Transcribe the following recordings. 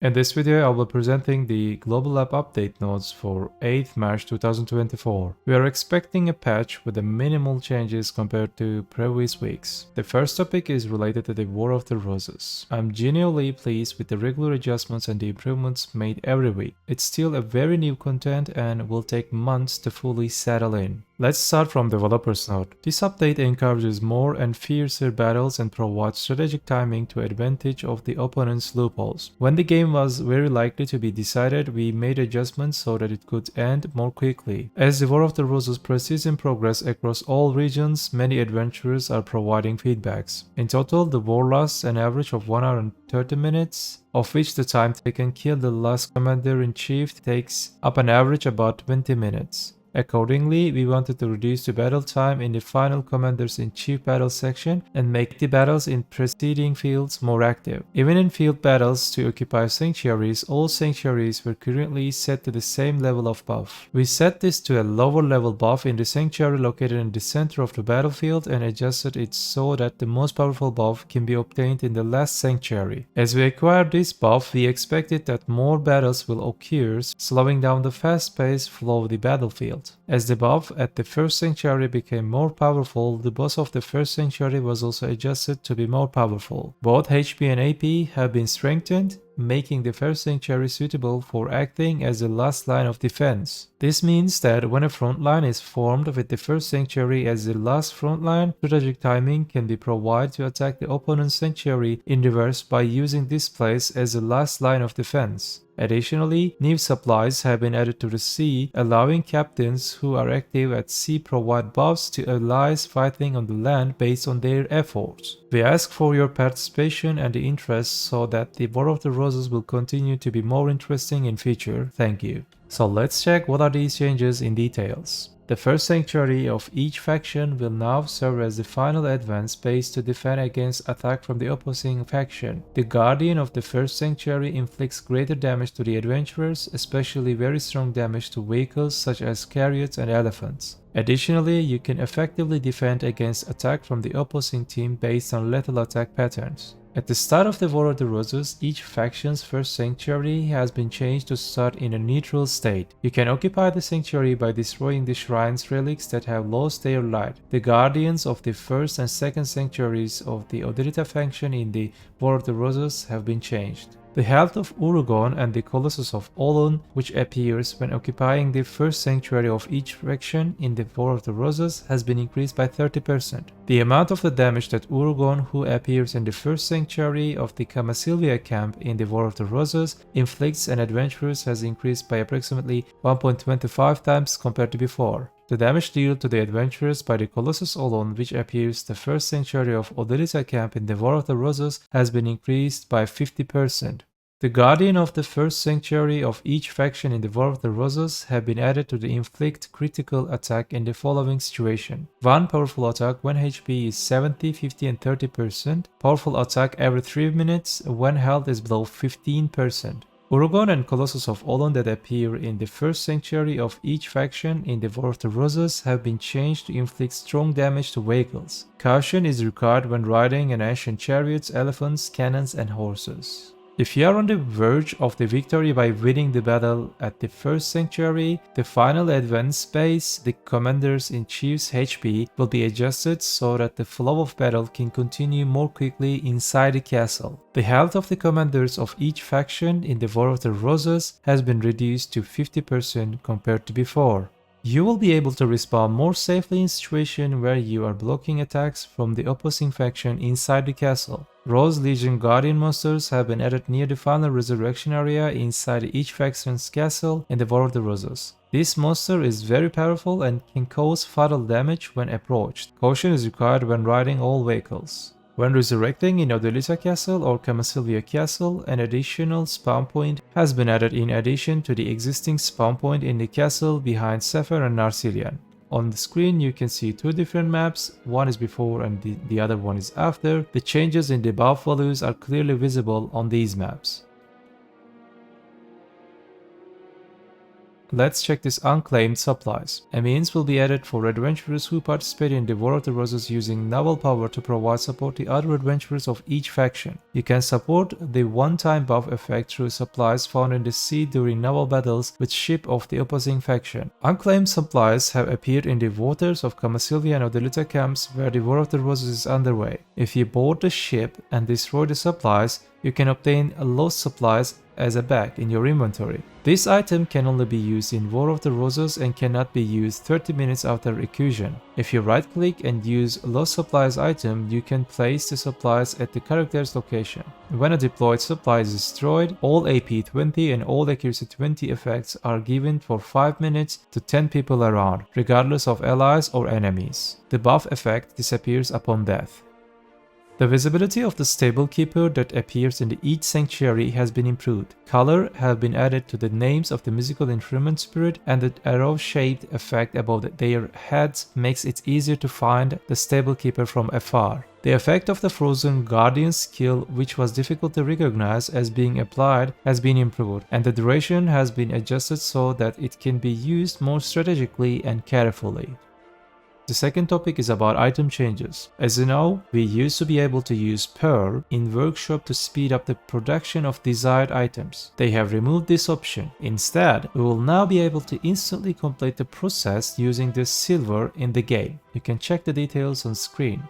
In this video, I will be presenting the Global App Update notes for 8th March 2024. We are expecting a patch with the minimal changes compared to previous weeks. The first topic is related to the War of the Roses. I'm genuinely pleased with the regular adjustments and the improvements made every week. It's still a very new content and will take months to fully settle in. Let's start from developer's note. This update encourages more and fiercer battles and provides strategic timing to advantage of the opponent's loopholes. When the game was very likely to be decided, we made adjustments so that it could end more quickly. As the War of the Roses proceeds in progress across all regions, many adventurers are providing feedbacks. In total, the war lasts an average of 1 hour and 30 minutes, of which the time taken to kill the last commander-in-chief takes up an average about 20 minutes. Accordingly, we wanted to reduce the battle time in the final Commanders-in-Chief battle section and make the battles in preceding fields more active. Even in field battles to occupy sanctuaries, all sanctuaries were currently set to the same level of buff. We set this to a lower level buff in the sanctuary located in the center of the battlefield and adjusted it so that the most powerful buff can be obtained in the last sanctuary. As we acquire this buff, we expected that more battles will occur, slowing down the fast-paced flow of the battlefield. As the buff at the first sanctuary became more powerful, the boss of the first sanctuary was also adjusted to be more powerful. Both HP and AP have been strengthened, making the first sanctuary suitable for acting as the last line of defense. This means that when a front line is formed with the first sanctuary as the last front line, strategic timing can be provided to attack the opponent's sanctuary in reverse by using this place as the last line of defense. Additionally, new supplies have been added to the sea, allowing captains who are active at sea provide buffs to allies fighting on the land based on their efforts. We ask for your participation and the interest so that the War of the Roses will continue to be more interesting in future. Thank you. So let's check what are these changes in details. The first sanctuary of each faction will now serve as the final advance base to defend against attack from the opposing faction. The guardian of the first sanctuary inflicts greater damage to the adventurers, especially very strong damage to vehicles such as chariots and elephants. Additionally, you can effectively defend against attack from the opposing team based on lethal attack patterns. At the start of the War of the Roses, each faction's first sanctuary has been changed to start in a neutral state. You can occupy the sanctuary by destroying the shrine's relics that have lost their light. The guardians of the first and second sanctuaries of the Odirita faction in the War of the Roses have been changed. The health of Urugon and the Colossus of Olun, which appears when occupying the first sanctuary of each faction in the War of the Roses, has been increased by 30%. The amount of the damage that Urugon, who appears in the first sanctuary of the Camasilvia camp in the War of the Roses, inflicts on adventurers has increased by approximately 1.25 times compared to before. The damage dealt to the adventurers by the Colossus Olon, which appears the first sanctuary of Odirita camp in the War of the Roses, has been increased by 50%. The guardian of the first sanctuary of each faction in the War of the Roses have been added to the inflict critical attack in the following situation. 1 powerful attack when HP is 70, 50 and 30%. Powerful attack every 3 minutes when health is below 15%. Urugon and Colossus of Olon that appear in the first sanctuary of each faction in the War of the Roses have been changed to inflict strong damage to vehicles. Caution is required when riding an ancient chariots, elephants, cannons and horses. If you are on the verge of the victory by winning the battle at the first sanctuary, the final advance base, the Commanders-in-Chief's HP, will be adjusted so that the flow of battle can continue more quickly inside the castle. The health of the commanders of each faction in the War of the Roses has been reduced to 50% compared to before. You will be able to respawn more safely in situations where you are blocking attacks from the opposing faction inside the castle. Rose Legion Guardian monsters have been added near the final resurrection area inside each faction's castle in the War of the Roses. This monster is very powerful and can cause fatal damage when approached. Caution is required when riding all vehicles. When resurrecting in Odirita Castle or Camasilvia Castle, an additional spawn point has been added in addition to the existing spawn point in the castle behind Sefer and Narcilian. On the screen you can see 2 different maps, one is before and the other one is after. The changes in the buff values are clearly visible on these maps. Let's check this unclaimed supplies. A means will be added for adventurers who participate in the War of the Roses using naval power to provide support to other adventurers of each faction. You can support the one-time buff effect through supplies found in the sea during naval battles with ship of the opposing faction. Unclaimed supplies have appeared in the waters of Kamasilia and Odilita camps where the War of the Roses is underway. If you board the ship and destroy the supplies, you can obtain lost supplies as a bag in your inventory. This item can only be used in War of the Roses and cannot be used 30 minutes after incursion. If you right click and use lost supplies item, you can place the supplies at the character's location. When a deployed supply is destroyed, all AP 20 and all accuracy 20 effects are given for 5 minutes to 10 people around, regardless of allies or enemies. The buff effect disappears upon death. The visibility of the stable keeper that appears in each sanctuary has been improved. Color have been added to the names of the musical instrument spirit, and the arrow-shaped effect above their heads makes it easier to find the stable keeper from afar. The effect of the Frozen Guardian skill, which was difficult to recognize as being applied, has been improved, and the duration has been adjusted so that it can be used more strategically and carefully. The second topic is about item changes. As you know, we used to be able to use Pearl in Workshop to speed up the production of desired items. They have removed this option. Instead, we will now be able to instantly complete the process using the silver in the game. You can check the details on screen.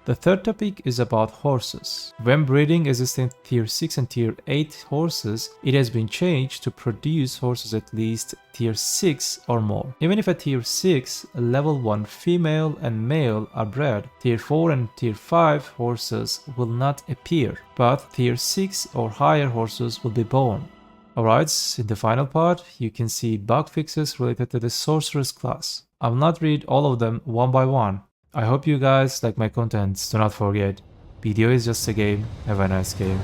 The third topic is about horses. When breeding existing tier 6 and tier 8 horses, it has been changed to produce horses at least tier 6 or more. Even if a tier 6, level 1 female and male are bred, tier 4 and tier 5 horses will not appear, but tier 6 or higher horses will be born. Alright, in the final part, you can see bug fixes related to the Sorceress class. I will not read all of them one by one. I hope you guys like my content. Do not forget, BDO is just a game. Have a nice game.